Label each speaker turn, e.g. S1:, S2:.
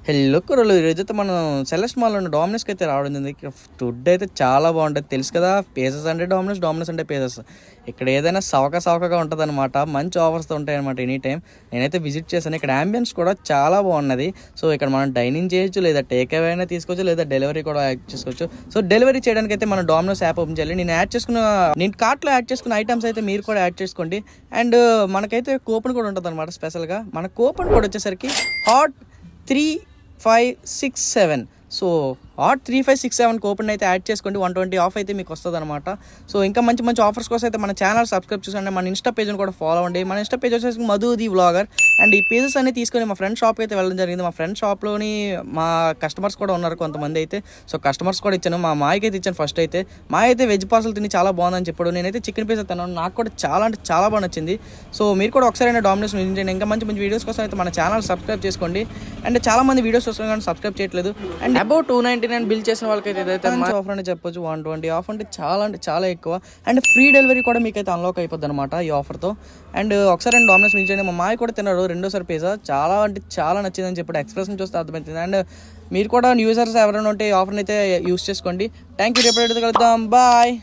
S1: Hello కుర్రలు, ఈరోజైతే మనం Celeste mall ఉన్న డామినోస్కి అయితే రావడం జరిగింది. ఇక్కడ ఫుడ్ అయితే చాలా బాగుంటుంది. తెలుసు కదా, పేసెస్ అంటే డామినోస్, డామినోస్ అంటే పేసెస్. ఇక్కడ ఏదైనా సవకగా ఉంటుంది అనమాట. మంచి ఆఫర్స్తో ఉంటాయి అనమాట ఎనీ టైం. నేనైతే విజిట్ చేశాను. ఇక్కడ అంబియన్స్ కూడా చాలా బాగున్నది. సో ఇక్కడ మనం డైనింగ్ చేయొచ్చు, లేదా టేక్ అవే అయినా తీసుకోవచ్చు, లేదా డెలివరీ కూడా యాడ్ చేసుకోవచ్చు. సో డెలివరీ చేయడానికి అయితే మనం డామినోస్ యాప్ ఓపెన్ చేయాలి. నేను కార్ట్లో యాడ్ చేసుకున్న ఐటమ్స్ అయితే మీరు కూడా యాడ్ చేసుకోండి. అండ్ మనకైతే కూపన్ కూడా ఉంటుంది అనమాట. స్పెషల్గా మన కూపన్ కోడ్ వచ్చేసరికి హాట్ 3567. సో హాట్ 3567 కూపన్ అయితే యాడ్ చేసుకోండి. 120 ఆఫ్ అయితే మీకు వస్తుంది అనమాట. సో ఇంకా మంచి మంచి ఆఫర్స్ కోసం అయితే మన ఛానల్ సబ్స్క్రైబ్ చేసుకోండి. మన ఇన్స్టా పేజ్ని కూడా ఫాలో అవ్వండి. మన ఇన్స్టా పేజ్ వచ్చేసి మధు ది వ్లాగర్. అండ్ ఈ పేజెస్ అన్ని తీసుకొని మా ఫ్రెండ్ షాప్కి అయితే వెళ్ళడం జరిగింది. మా ఫ్రెండ్ షాప్లోని మా కస్టమర్స్ కూడా ఉన్నారు కొంతమంది అయితే. సో కస్టమర్స్ కూడా ఇచ్చాను. మా మాయకి అయితే ఇచ్చాను ఫస్ట్ అయితే. మా అయితే వెజ్ పార్సల్ తిని చాలా బాగుందని చెప్పాడు. నేనైతే చికెన్ పీస్ తిన్నాను. నాకు కూడా చాలా అంటే చాలా బాగా నచ్చింది. సో మీరు కూడా ఒకసారి డామినోస్ విజిట్ చేయండి. ఇంకా మంచి మంచి వీడియోస్ కోసం అయితే మన ఛానల్ సబ్స్క్రైబ్ చేసుకోండి. అండ్ చాలా మంది వీడియోస్ వస్తున్నాయి కానీ సబ్స్క్రైబ్ చేయట్లేదు. అండ్ అబౌట్ 299 బిల్ చేసిన వాళ్ళకైతే ఏదైతే మంచి ఆఫర్ అని చెప్పొచ్చు. 120 ఆఫ్ అంటే చాలా ఎక్కువ. అండ్ ఫ్రీ డెలివరీ కూడా మీకైతే అన్లాక్ అయిపోద్ది అనమాట ఈ ఆఫర్తో. అండ్ ఒకసారి డామినోస్ విజిట్ చేయండి. మా మాయ కూడా తిన్నాడు రెండోసారి పిజ్జా. చాలా నచ్చిందని చెప్పాడు. ఎక్స్ప్రెషన్ చూస్తే అర్థమవుతుంది. అండ్ మీరు కూడా యూజర్స్ ఎవరైనా ఉంటే ఈ ఆఫర్ని అయితే యూస్ చేసుకోండి. Thank you. రేపు కలుద్దాం. బాయ్.